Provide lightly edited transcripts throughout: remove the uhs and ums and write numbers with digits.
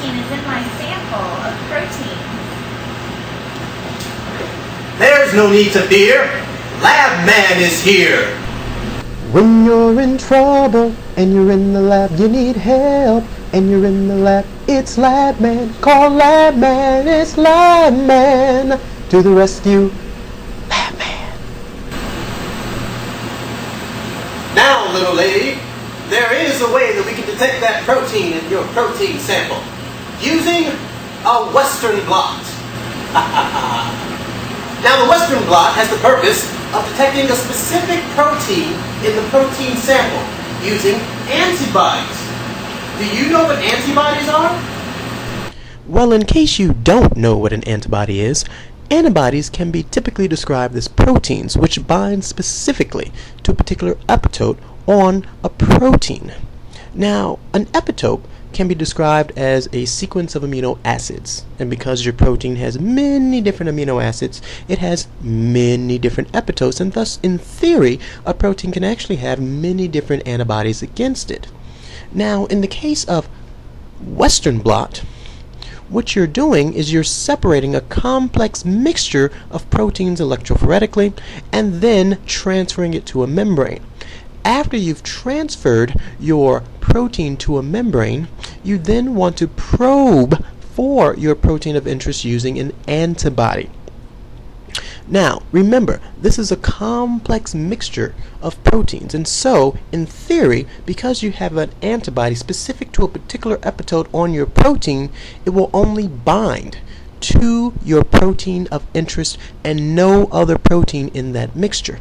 protein is in my sample of protein? There's no need to fear. Lab Man is here. When you're in trouble and you're in the lab, you need help and you're in the lab, it's Lab Man. Call Lab Man, it's Lab Man. To the rescue, Lab Man. Now, little lady, there is a way that we can detect that protein in your protein sample using a Western Blot. Now, the Western Blot has the purpose of detecting a specific protein in the protein sample using antibodies. Do you know what antibodies are? Well, in case you don't know what an antibody is, antibodies can be typically described as proteins which bind specifically to a particular epitope on a protein. Now, an epitope can be described as a sequence of amino acids, and because your protein has many different amino acids, it has many different epitopes, and thus in theory a protein can actually have many different antibodies against it. Now, in the case of Western Blot, what you're doing is you're separating a complex mixture of proteins electrophoretically and then transferring it to a membrane. After you've transferred your protein to a membrane, you then want to probe for your protein of interest using an antibody. Now, remember, this is a complex mixture of proteins, and so, in theory, because you have an antibody specific to a particular epitope on your protein, it will only bind to your protein of interest and no other protein in that mixture.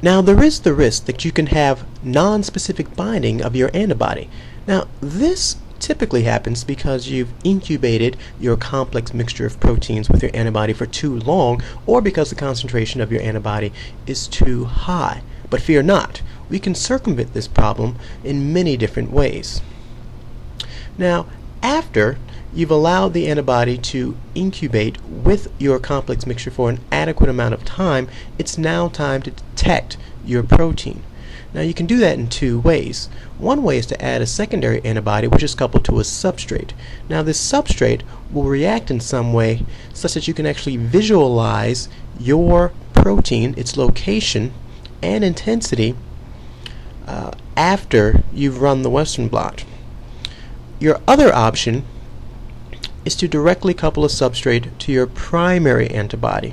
Now, there is the risk that you can have non-specific binding of your antibody. Now, this typically happens because you've incubated your complex mixture of proteins with your antibody for too long, or because the concentration of your antibody is too high. But fear not, we can circumvent this problem in many different ways. Now, after you've allowed the antibody to incubate with your complex mixture for an adequate amount of time, it's now time to detect your protein. Now, you can do that in two ways. One way is to add a secondary antibody which is coupled to a substrate. Now, this substrate will react in some way such that you can actually visualize your protein, its location and intensity after you've run the Western Blot. Your other option is to directly couple a substrate to your primary antibody.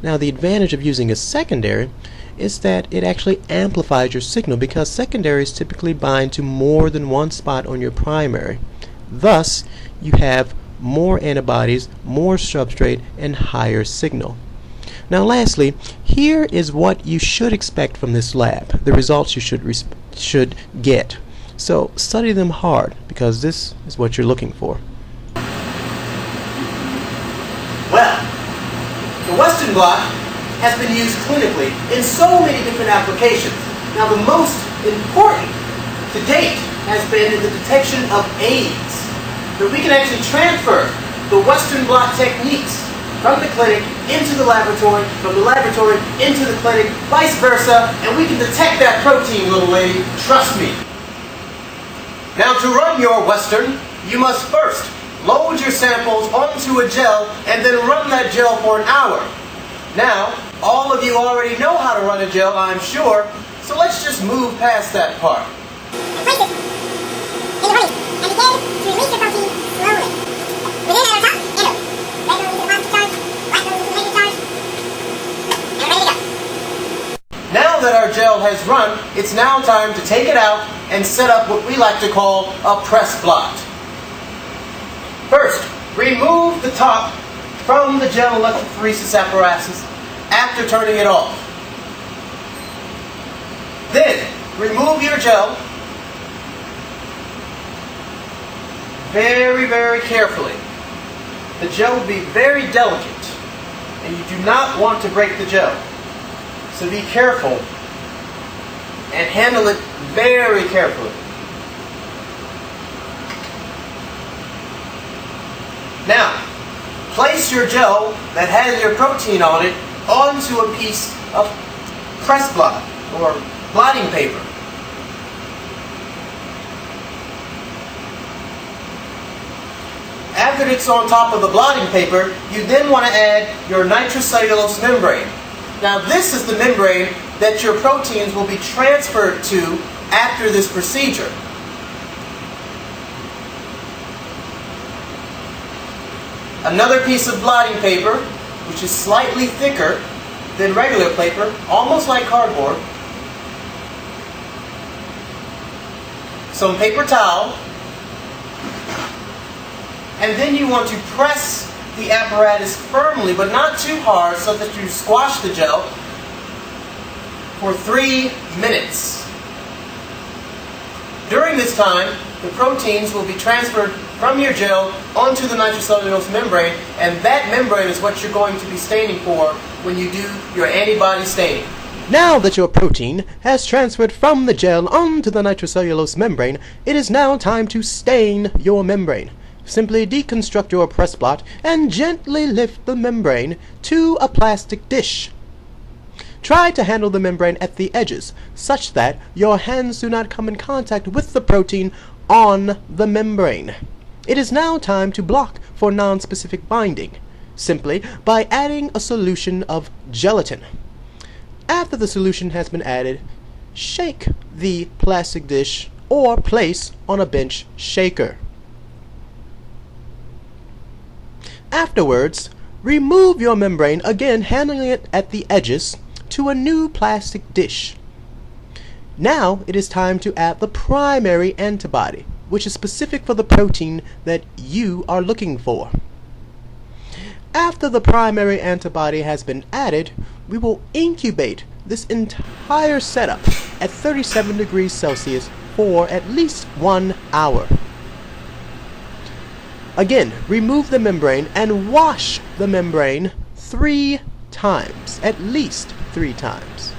Now, the advantage of using a secondary is that it actually amplifies your signal, because secondaries typically bind to more than one spot on your primary. Thus, you have more antibodies, more substrate, and higher signal. Now, lastly, here is what you should expect from this lab, the results you should get. So study them hard, because this is what you're looking for. Well, the Western Blot has been used clinically in so many different applications. Now, the most important to date has been in the detection of AIDS. That we can actually transfer the Western Blot techniques from the clinic into the laboratory, from the laboratory into the clinic, vice versa, and we can detect that protein, little lady. Trust me. Now, to run your Western, you must first load your samples onto a gel and then run that gel for an hour. Now, all of you already know how to run a gel, I'm sure, so let's just move past that part. Place it in the honey and begin to release the protein slowly. Within at our top, enter. Red goes into the positive charge, white goes into the negative charge, and ready to go. Now that our gel has run, it's now time to take it out and set up what we like to call a press blot. First, remove the top from the gel electrophoresis apparatus after turning it off. Then, remove your gel very, very carefully. The gel will be very delicate, and you do not want to break the gel. So be careful and handle it very carefully. Now, place your gel that has your protein on it onto a piece of press blot or blotting paper. After it's on top of the blotting paper, you then want to add your nitrocellulose membrane. Now this is the membrane that your proteins will be transferred to after this procedure. Another piece of blotting paper, which is slightly thicker than regular paper, almost like cardboard. Some paper towel. And then you want to press the apparatus firmly, but not too hard, so that you squash the gel for 3 minutes. During this time, the proteins will be transferred from your gel onto the nitrocellulose membrane, and that membrane is what you're going to be staining for when you do your antibody staining. Now that your protein has transferred from the gel onto the nitrocellulose membrane, it is now time to stain your membrane. Simply deconstruct your press blot and gently lift the membrane to a plastic dish. Try to handle the membrane at the edges, such that your hands do not come in contact with the protein on the membrane. It is now time to block for non-specific binding, simply by adding a solution of gelatin. After the solution has been added, shake the plastic dish or place on a bench shaker. Afterwards, remove your membrane, again handling it at the edges, to a new plastic dish. Now it is time to add the primary antibody, which is specific for the protein that you are looking for. After the primary antibody has been added, we will incubate this entire setup at 37 degrees Celsius for at least 1 hour. Again, remove the membrane and wash the membrane 3 times, at least 3 times.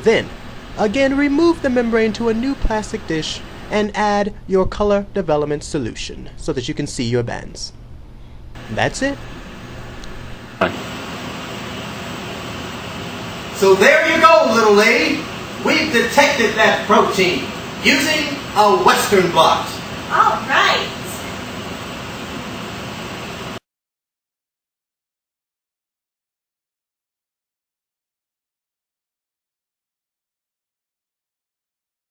Then, again, remove the membrane to a new plastic dish and add your color development solution so that you can see your bands. That's it. So there you go, little lady. We've detected that protein using a Western Blot. All right.